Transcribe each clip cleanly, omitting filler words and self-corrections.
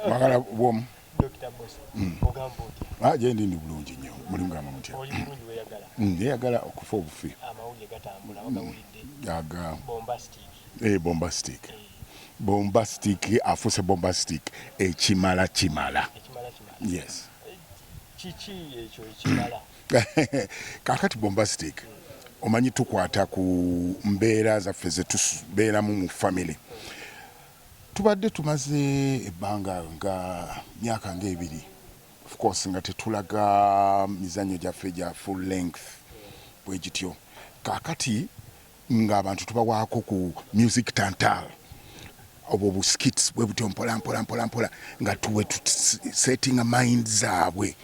Magala bwom. Dr. Bosa. Ogamba oti. Je ndi bulungi nnyo. Mulimu gamba mutya. Oli bulungi weyagala. Yagala okufa obufi. Amawulire gatambula wagawulidde. Aga. Bombastic. Bombastic. Bombastic afuse bombastic ekimala kimala. Yes. Chichi ekyo ekimala. Kakati bombastic. Omanyi tukwata ku mbeera zaffe ze tubeeramu mu family. Tubadde tumaze ebbanga nga myaka ng'ebiri. Of course nga tetulaga mizanyo gyaffe gya full length bwe gityo. Kakati nga abantu tubawaako ku music tantal. Obo skits bwe butyo mpola nga tuwe setting a mind zaabwe.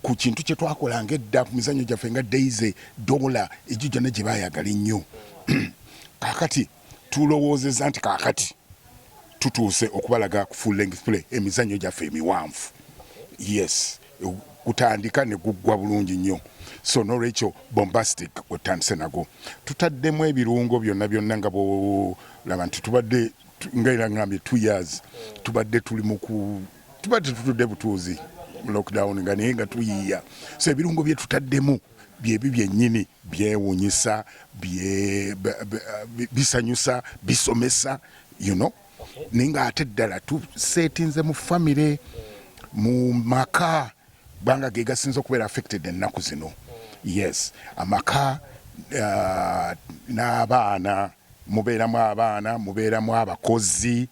Ku kintu kye twakolanga edda ku mizanyo gyaffe nga Daisy Dola ejjo ne gye baayagala ennyo. Kakati tulowoozezza nti kakati tutuuse okubalaga ku full length play emizanyo gyaffe emiwanvu. Yes, kutandika ne guggwa bulungi nnyo. So n'olwekyo bombastic wetandise nago. Tutaddemu ebirungo byonna nga bolaba nti tubadde ngaira ngambye 2 years tubadde tutudde butuuzi lockdown nga naye nga tuyiiya. So ebirungo bye tutaddemu byebi byennyini byewuunyisa bisanyusa bisomesa ninga ate ddala tusetinze mu famire mu maka banga ge gasinza okubeera affected ennaku zino. Yes, amaka n'abaana mubeeramu abaana mubeeramu abakozi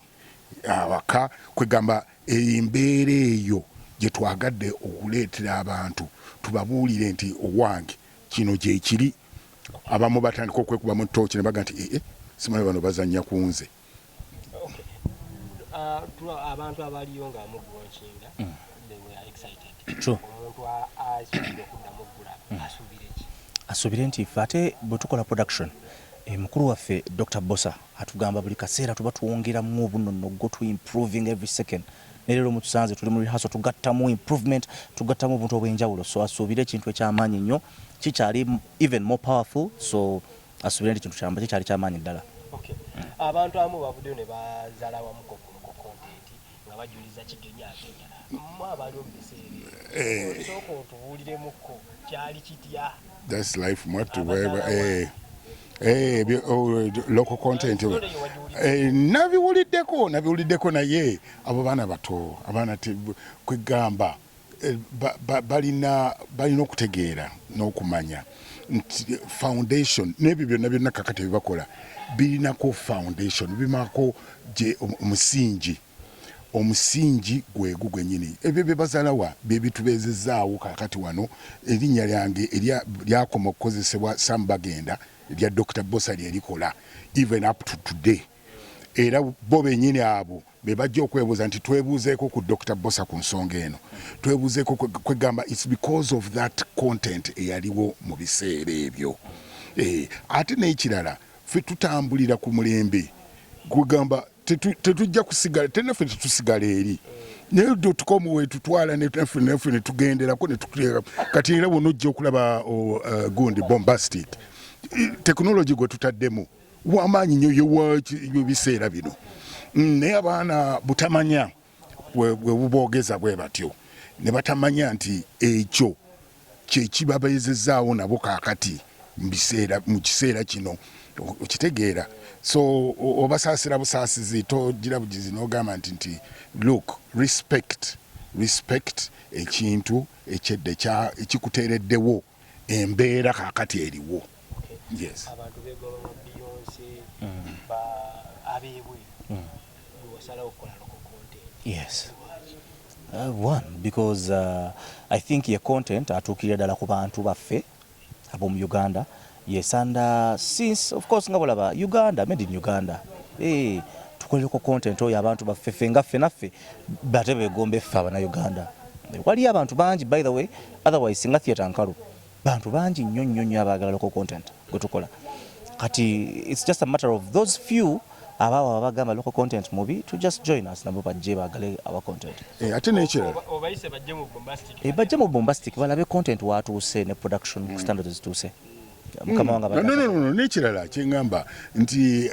awaka kwegamba embeera eyo gye twagadde okuleetera abantu tubabuulire nti owange kino gye kiri. Abamu batandika okwekubamu ttooki ne baga nti simanyi bano bazannya ku nze. Abantu abaliyo nga mugwonkinga they were excited. True. Omuntu asubire okuddamu oggula asubire nti ffe ate bwe tukola production mukulu waffe Dr. Bosa atugamba buli kaseera tuba tuwongeramu obunonoggo tu improving every second. Nerero mutusanze tuli mu rehearsal tugattamu improvement tugattamu obuntu obw'enjawulo. So asuubire ekintu ekyamaanyi nnyo kikyali even more powerful. So asuubire nti kintu kikyali kyamaanyi ddala. Okay. Abantu amu Bavudeyo ne bazaala wamu ku content nga bajuliza Kigeny'Agenya. Mwabali omubiseera. Soko otubuuliremuko kyali kitya. That's life mwatu wewe local content nabiwuliddeko naye abo baana bato abaana kwegamba balina okutegeera n'okumanya nti foundation n'ebyo byonna kakati bibakola birinako foundation bimako gye omusingi gwegu gwennyini. Ebyo bye bazaalawa bye bitubeezezaawo kakati wano erinnya lyange lyakoma okukozesebwa Sambagenda erya Dr. Bosa lyerikola even up to today. Era bo bennyini abo be bajja okwebuuza nti twebuuzeeko ku Dr. Bosa ku nsonga eno. Twebuuzeeko kwegamba it's because of that content eyaliwo mu biseera ebyo. Ate n'ekirala ffe tutambulira ku mulembe kwegamba tetujja kusigala tenaffe tetusigala eri naye tukomu we tutwala neffe ne tugenderako ne tukuleka kati era bw'onna ojja okulaba gundi bombastic technology gwe tutaddemu w'amaanyi nnyo yebiseera bino naye abaana butamanya bwe buboogeza bwe batyo ne batamanya nti ekyo kyekibabeezezaawo nabo kaakati mu kiseera kino okitegeera. So obasaasira busaasizi togira bugizi n'ogamba nti look respect ekintu ekyedde ekikuteereddewo embeera kaakati eriwo. Yes. Abantu begoba Beyonce abeebwe wasalawo okukola local content. Yes. One, because I think your content atuukirira ddala ku bantu baffe ab'omu Uganda. Yes, and since of course ngabolaba Uganda, made in Uganda. Tukoleko content oyo abantu baffe nga ffe naffe bate begombe ffe abana Uganda. Wali abantu bangi by the way, otherwise singa theater nkalu. Bantu bangi nnyo abaagala local content gwe tukola. Kati it's just a matter of those few abagamba local content mubi to just join us nabo bajje bagale our content. Ate n'ekirala obayise bajje mu bombastic. Bajje mu bombastic balabe content watuuse ne production standards zituuse. No, n'ekirala kyengamba nti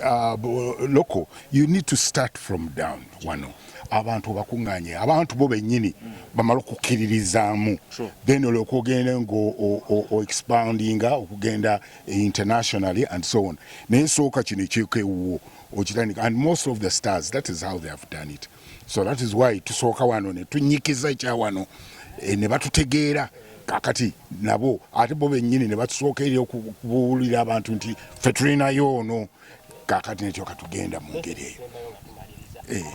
local you need to start from down wano. abantu bakuŋŋaanye abantu bo bennyini bamala okukkiririzaamu then olyoka ogenda ngo expandinga okugenda internationally and so on naye sooka kino ekyekewuwo okitandika and most of the stars that is how they have done it so that is why tusooka wano ne tunyikiza ekyawano ne batutegeera kakati nabo ate bo bennyini ne batusooka eri okubuulira abantu nti ffe tulinayo ono kakati nekyo katugenda mu ngeri eyo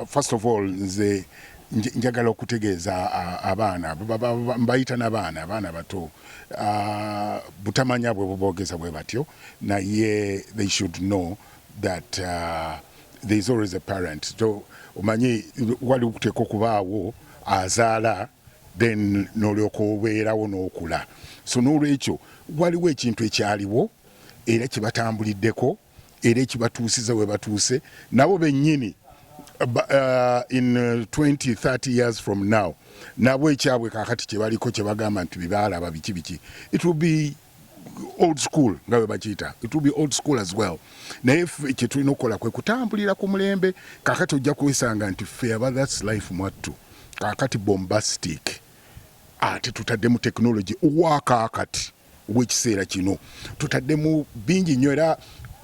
first of all nze njagala okutegeeza abaana mbayita n'abaana bato butamanya bwe buboogeza bwe batyo naye they should know that there is always a parent so omanyi wali okuteeka okubaawo azaala then n'olyoka obeerawo n'okula so n'olwekyo waliwo ekintu ekyaliwo era kibatambuliddeko era ekibatuusiza we batuuse nabo bennyini in 20-30 years from now nabo ekyabwe kakati kyebaliko kyebagamba nti bibaalaba biki it will be old school nga bwe bakiyita it will be old school as well naye kye tulina okukola kwe kutambulira ku mulembe kakati ojja kwesanga nti ffe aba that's life mwattu kakati bombastic ate tutaddemu technology owakaakati w'ekiseera kino tutaddemu bingi nnyo era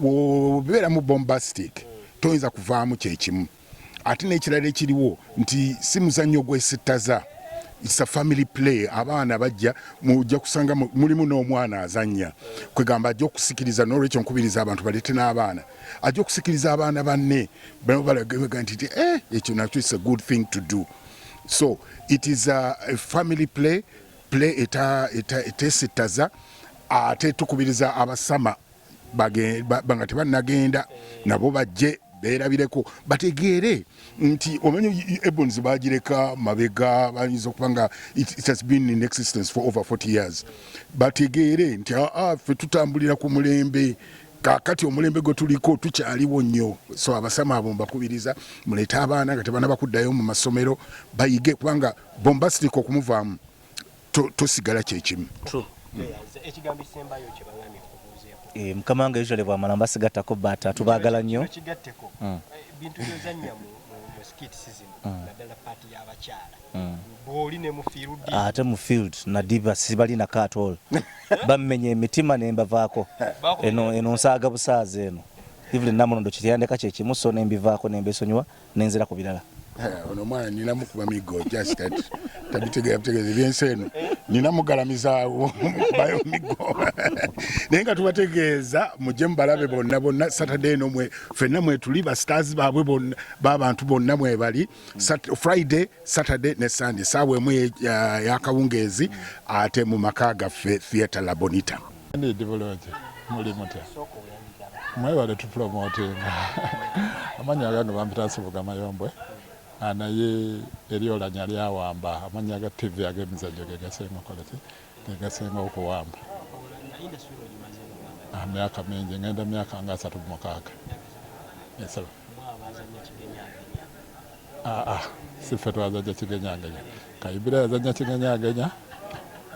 obeera mu bombastic toyinza kuvaamu kyekimu ate n'ekirala ekiriwo nti si muzannyo gwesittaza it's a family play abaana bajja mujja kusanga mulimu n'omwana azannya kwegamba ajja okusikiriza n'olwekyo nkubiriza abantu baleete n'abaana ajja okusikiriza abaana banne balagega nti ekyo nakyo it's a good thing to do so it is a family play etesittaza ate tukubiriza abasama banga tebannagenda nabo bajje beerabireko bategeere nti omanyi Ebonies bagireka mabega bayinza okuba nga it has been in existence for over 40 years bategeere nti ffe tutambulira ku mulembe kakati omulembe gwe tuliko tukyaliwo nnyo so abasama abo mbakubiriza muleete abaana nga tebanaba kuddayo mu masomero bayige kubanga bombastic okumuvaamu tosigala kyekimu ekigambo ekisembayo kye bagambye kubuuzeeko mukama wange usually bwamala mbasigattako bata tubaagala nnyo kigatteko bintu byozannya mu skit season naddala paati y'abakyala bw'oli ne mu field ate mu field nadiba sibalina katol bammenya emitima ne mbavaako eno nsaaga busaazi eno even namunondo kityandeka kyekimu so ne mbivaako ne mbesonyiwa nenzira ku birala ono mwana ninamu kuba migo just that tabitegeeza ebyensi eno ninamugalamizaawo bayo migo naye nga tubategeeza mujje mubalabe bonna Saturday eno ffenna mwe tuli ba stars baabwe bonna b'abantu bonna mwe bali Friday Saturday ne Sunday saawa emu yakawungeezi ate mu maka gaffe Theatre La Bonita muli mutya mwebale tupromotinga amanya agano bampita Nsibuga Mayombwe naye eryolanya lyawamba amanya aga TV ag'emizannyo gegasenga koleki gegasenga okuwamba myaka mingi ngenda myaka nga 36 yesaba siffe twazajja Kigeny'Agenya Kayibira yazajja Kigeny'Agenya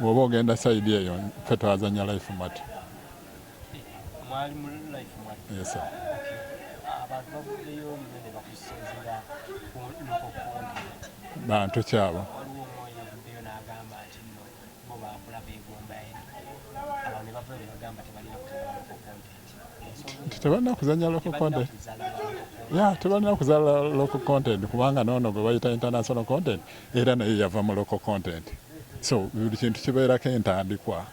bw'oba ogenda sayidi eyo ffe twazanya life mat mwali mu life mat yes abantu bavudeyo ne bakusinzira ku bantu kyabo waliwo omwoyo yavuddeyo n'agamba nti nno bo baakula beegomba eri abantu ne bavayo ne bagamba tebalina kuzannya local content tebalina kuzala local content kubanga noono gwe bayita international content era naye yava mu local content so buli kintu kibeerako entandikwa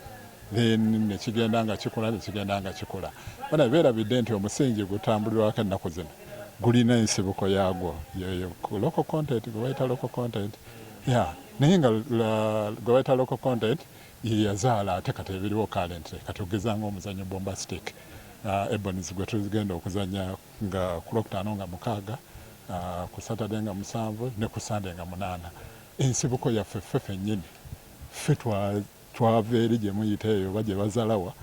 then nekigenda nga kikula bana beerabidde nti omusingi gutambulirwako ennaku zino gulina ensibuko yaagwo yeyo local content gwe bayita local content naye nga gwe bayita local content yazaala ate kati ebiriwo currently kati ogeza ng'omuzannyo bombastic Ebonies gwe tugenda okuzanya nga ku Lwokutaano nga 6 ku Saturday nga 7 ne ku Sunday nga 8 ensibuko yaffe ffe nnyini ffe twava eri gye muyita eyo bagye bazalawa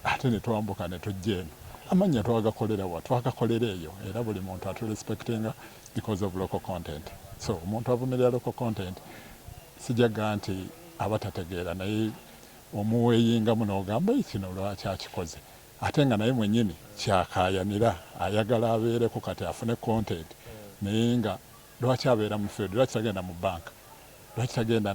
ate ne twambuka ne tujja eno amanya twagakolera eyo era buli muntu aturespektinga because of local content so omuntu avumirira local content sijaga nti abatategeera naye omuweeyingamu n'ogamba kino lwaki akikoze ate nga naye mwennyini kyakayanira ayagala abeereko kati afune content naye nga lwaki abeera mu field lwaki tagenda mu banka lwaki tagenda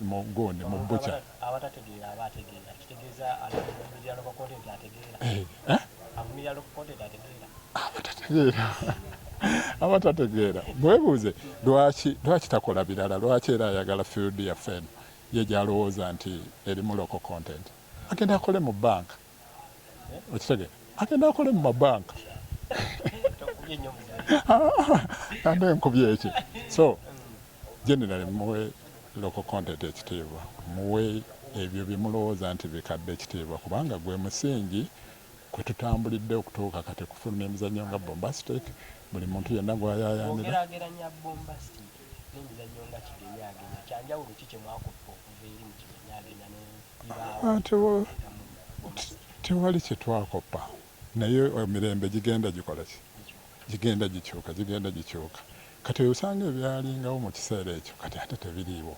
mu gundi mu bucha abatategeera abategeera kitegeeza alumirira loko content ategeera alumirira loko content ategeera abatategeera bwebuuze lwaki takola birala lwaki era ayagala field yaffe eno ye gyalowooza nti erimu local content agenda akole mu banka okitegeera agenda akole mu mabanka ande nkubye eki so generally muwe local content ekitiibwa muwe ebyo bimulowooza nti bikadde ekitiibwa kubanga gwe musingi kwe tutambulidde okutuuka kati kufuluma emizannyo nga bombastic buli muntu yenna gwayayanira ogerageranya bombastic n'emizannyo nga kigenyagenya kyanjawulo ki kyemwakupa okuva eri mu kigenyagenya n'ebibaawo tewali kyetwakopa naye emirembe gigenda gikola ki gigenda gikyuka kati osanga ebyalingawo mu kiseera ekyo kati ate tebiriiwo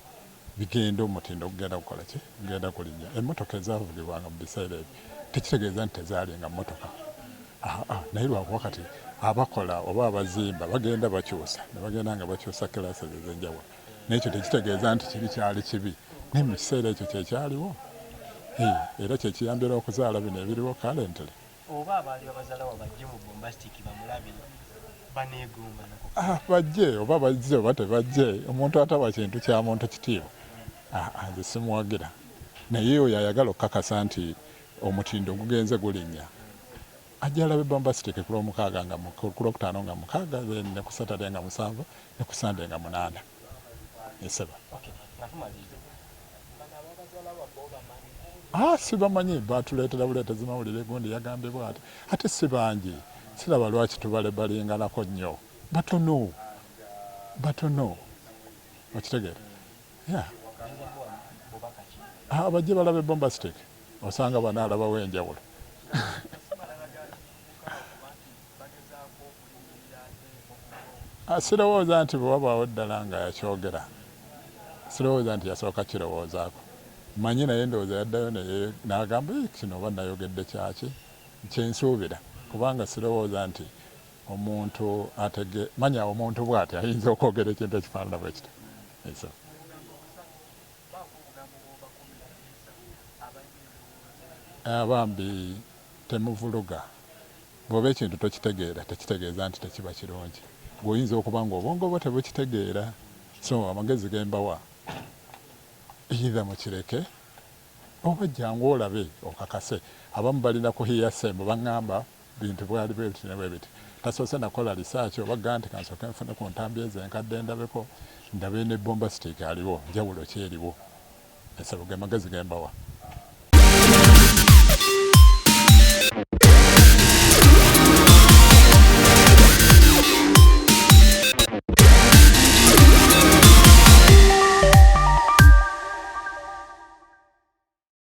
bigenda omutindo gugenda kukola ki gugenda kulinnya emmotoka ezavugibwanga mu biseera ebyo tekitegeeza nti tezaalinga mmotoka naye lwakuba kati abakola oba abazimba bagenda bakyusa ne bagenda nga bakyusa kilasi ez'enjawulo n'ekyo tekitegeeza nti kyali kibi naye mu kiseera ekyo kyekyaliwo era kyekiyambira okuzaala bino ebiriwo currently oba abaali abazaala wabajje mu bombastic bamulabe baneegomba bajje oba bazze oba tebajje omuntu ataba kintu kya muntu kitiibwa nze simuwagira naye oyo ayagala okukakasa nti omutindo gugenze gulinnya ajja alabe bombastic ku Lwomukaaga nga ku Lwokutaano nga 6 ne ku Saturday nga 7 ne ku Sunday nga 8 eseba sibamanyi batuleetera buleetezi mawulire gundi yagambye bwati ate si bangi siraba lwaki tubale balinganako nnyo batono okitegeera bajje balabe bombastic osanga banaalabawo enjawulo sirowooza nti bwe wabaawo ddala nga yakyogera sirowooza nti yasooka kirowoozaako manyi naye ndowooza yaddayo naye n'agamba kino oba nayogedde kyaki kyensuubira kubanga sirowooza nti omuntu manya omuntu bw'ati ayinza okwogera ekintu ekifaanana bwe kito eso abambi temuvuluga bw'oba ekintu tokitegeera tekitegeeza nti tekiba kirungi gweoyinza okuba nga obwongo bwo tebukitegeera so amagezi gembawa either mukireke oba jjangu olabe okakase abamu balina kuhiya sembo baŋŋamba bintu bwali bwe biti ne bwe biti tasoose nakola research oba gga nti kansooke nfune ku ntambi ezo enkadde ndabeko ndabe ne bombastic aliwo njawulo ki eriwo esabo ge magezi gembawa